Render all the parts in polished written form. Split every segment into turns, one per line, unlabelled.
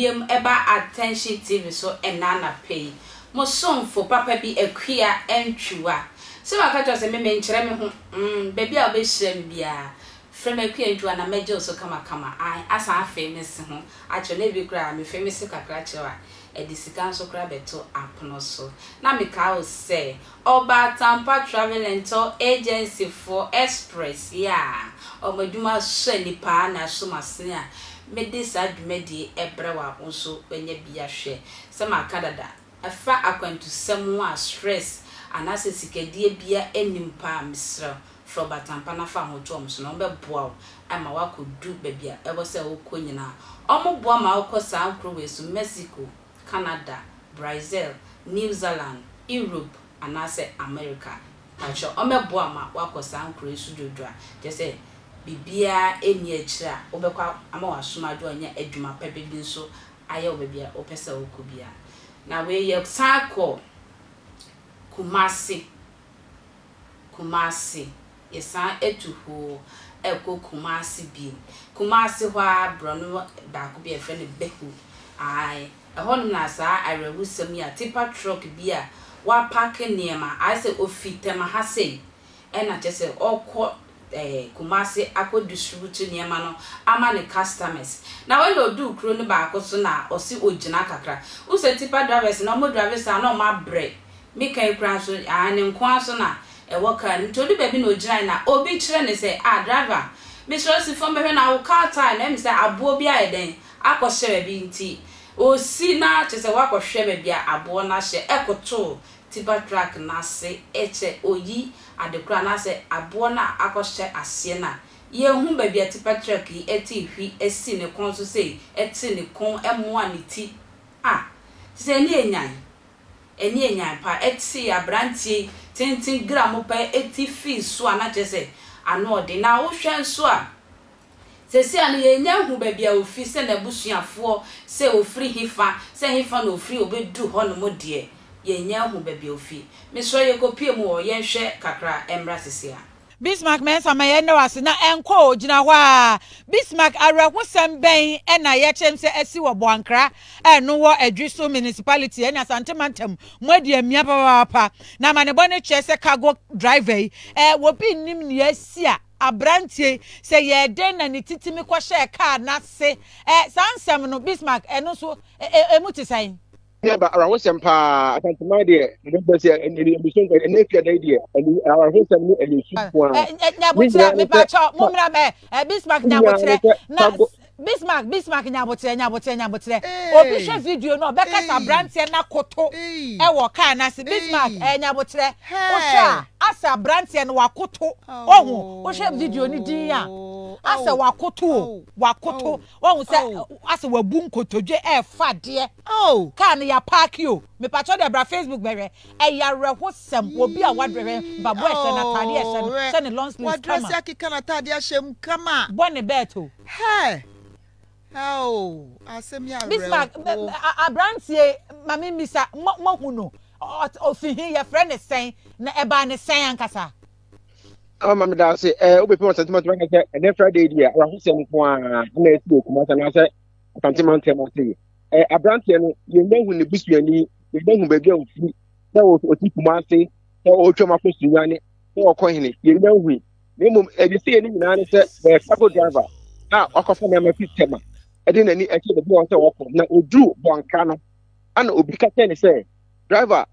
biem eba attention TV so enana pay mo somfo papa bi akwia entwiwa se wakato se me nkyere me ho baby a obehire me bia frem akwia entwiwa na meje so kama ai asa famous ho acho na bi kura me famous kakra chewa edisika so kura beto apono so na me ka o say Oba Tampa Travel and Tour Agency for Express omaduma so nipa na so masenia me this adwumadi ebrewa nso enye bia hwe se makadada afa akwantu semwa stress anase sikadie bia enimpa misra from Batampa na fa hotom so no be boa ama wakodu babia ebo se wokonyina omoboa ma wokosa ankrowe so Mexico, Canada, Brazil, New Zealand, Europe anase America acho omeboa ma wakosa ankrowe so dodwa je se bibia eni akira obekwa ama wasomado anya adwuma pepe bi nso aye obebia opesa okobia na we ye sako kumasi yesa etuho eko kumasi bi kumasi hwa brono da ko bi efe ne behu ai ehonum na sa arewu sam ya tipa truck bi a wa park niema ai se ofitema ha sei ena chese okọ kumasi akọ distribute niema no ama ne customers na when you do kro ne ba akọ so na osi ogina kakra u se tipa drivers na mo drivers na ma bre me kan kran so ane nko so na woka ntodi baby no ogina na obi kire ne se driver me sure si fo me na wo car time na me se abo bi ayeden akọ hye bi nti o si na chese wakọ hwe baby abo na hye ekoto tipa track na se eche oyi adekura na se abo na akọhye ase na ye hu baby tipa track yi eti hwi esi ne kon so sei eti ne kon emoa ne ti se ni enyan pa eti abrantie tintin gram pa eti fi so ana chese ano de na wo hwe so a se anu ye nya hu baby a ofi se na busuafo se ofri hifa se hifa na ofri obedu ho no mo de ye nya hu baby ofi me so ye kopie mu o ye hwe kakra emra sisia
Bismarck mensa maye no ase na enko ogina ho a Bismarck arehusem ben e na ye chem se asi wo boankra eno wo adwiso municipality enya santemantam mwadi amia papa na manebo ne che se cargo driver wo bi nim ne asi a abrantie se ye den na ni titimi kwa she car na se sansem no Bismarck eno so emuti sai
yeah, but around some pa, I can't mind it. I don't see any ambition and if you're the idea. And our whole family and you shoot one.
Bismarck Bismarck nyabotre. Obi hwe video no beka sa brantie na koto e wo car na se Bismarck nyabotre. O hwa asa brantie no wakoto. Ohu o hwe video ni din a asa wakoto ohu se asa wabu nkotodwe e fa de. Car na ya park yo. Me pacho de bra Facebook bere e ya rehosem obi a wadre babo e hwe na tade e hwe no se ne long sleeve kama.
Wadre se akika na tade a hwem kama.
Bone beto.
Hey. Oh, asemia
Bismarck abrantie mami misa mo hunu ofihin ye friend sen na eba ne sen ankasa
mami da say obi pe sentiment ban say and Friday dia wa husem ko a na esi kuma na say sentiment tem say abrantie no ye nyahu ne busuani ye nyahu baby ofi na o ti kuma say o twema ko sunyane o ko hene ye nyahu ne mum e bi say ni nyina ne say cargo driver akofa na ma fitema edi na ni eke de bo so woko na odu bonka no ana obi ka tell say driver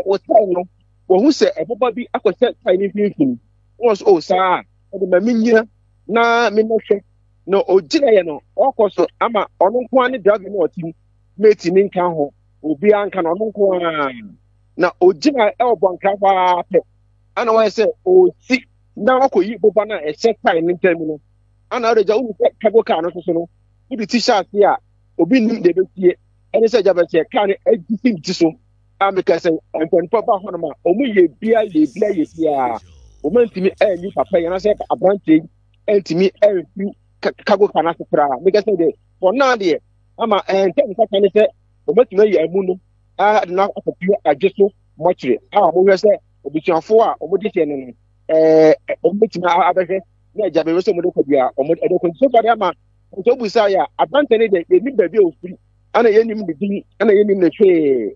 o say no wo hu say eboba bi akose tai ni finfin was o sa edi ma minyina na me no hwe no ogina ye no okoso ama ono nko ani driver no otim meti ni nka ho obi anka no nko na ogina e obonka ba pe ana wa say o si na akoyi boba na e set tai ni ntemi no ana reja unu kago ka no so no udi t-shirt ya obi nim de betie ene se jaba che ka ne agisi so ameka se anton papa hono ma omu ye bia ye bia o mantimi ni papa ya na se abrante entimi kago ka na sepra meka se de for now de ama ntem ka kan se o mantimi ye amu no na apapi ajeso mochire mo hwe se obichiafo a o modi se ne o mantimi abehwe na jabe we so mo de ko bia o mo de ko so fa de ama so busa ya abante ne de ni baby ofiri ana yenim ne din ana yenim ne hwe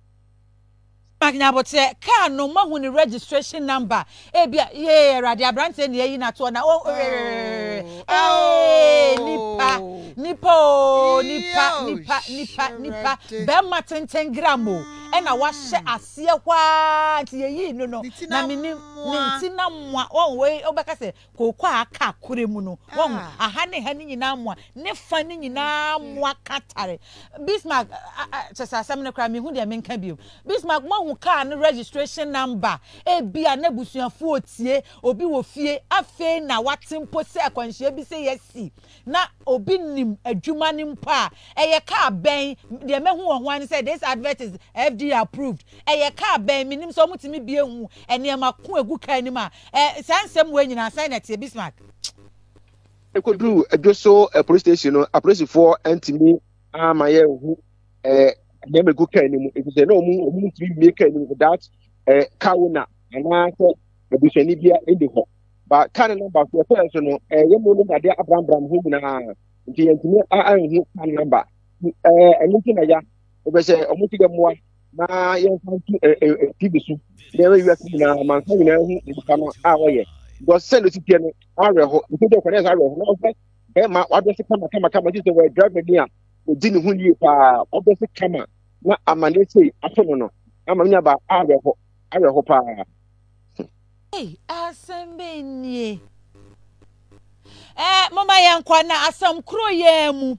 Magnabote car no mahu ni registration number ebia ye radio abrante ne yi na to na nipa be matenten gramo e na wa hye ase kwa nti ye no na minim nti na moa we obeka se kokwa aka kure mu no aha ne ha ni nyina moa ne fa ni nyina moa katare Bismarck sasasam ne kra me hu de menka bio Bismarck mahu car no registration number bia na busuafo otie obi wo fie afe na watempo se akwanhia bi se yesi na obi nim adwuma ni mpa eye car ben de mehu ho an say this advert is FDA approved eye car ben minim so mutimi bia hu ene ma ko egu kan ni ma sansem we nyina sign na tie Bismarck
ekodru edoso police station no police for antimi amaye hu dem go kan ni mu e say no mu tiri make kan ni that kawuna ana so ebushani bia ende ho ba kan number for person no yemo no ade abram hu na nti yantimi hu kan number enti na ya obe say omuti moa na yen fantu tibisu dem we na man kan na hu kama woye go send it to no areho nti do kwene areho no be ma wadose kama ti so we drive me a odi ni hu ni pa obese kama na amane sei afono no amanya ba areho pa
asembe nie mama yankwa na asam kro yemu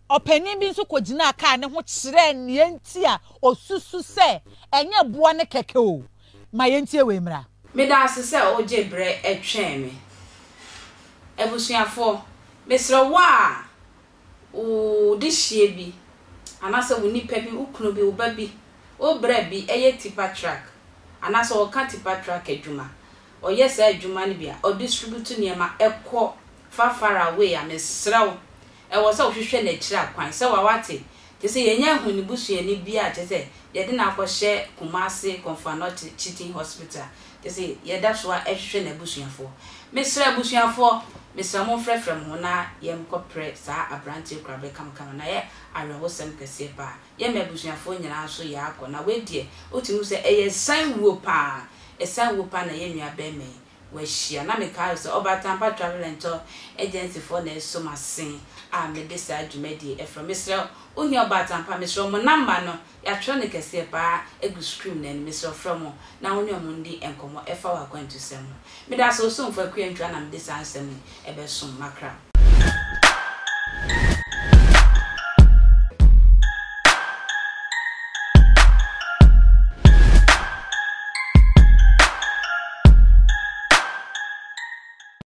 opani bi nso kogina aka ne ho kire ne nti a osusu se enye boa ne keke o ma yentie we mra
me da se oje bre etwen me ebusuafo mesro wa o dihie bi anase wo nipa bi ukunu bi oba bi obra bi eye tipa track anase o ka tipa track adwuma o yes adwuma ne bia o distribute niema ekọ far away a mesraw e wo se o hwehwe na kira kwan se wa wate te se yenya hu ni busu ani bia te se ye de na akọhye Kumasi Comfort Cheating Hospital te se ye da so a hwehwe na busuafo mesra busuafo Mr. Mo frefrem ho na yem kopre sa abrante krabe kam na ye arewo sem kese pa ye mebusuafo nyina so ye akọ na wedie otimu se eye san wo pa na ye nua be me we hia na me ka so obatampa travel and tour agency for na so masen a me de sa adwumadi e from Mr. Ohi obatampa Mr. Mo number no ya tro ne kese pa egu screen na Mr. from na woni omundi enkomo e fa wa kwantu sem me da so so mfa kwentwa na me de sa ansem e be som makra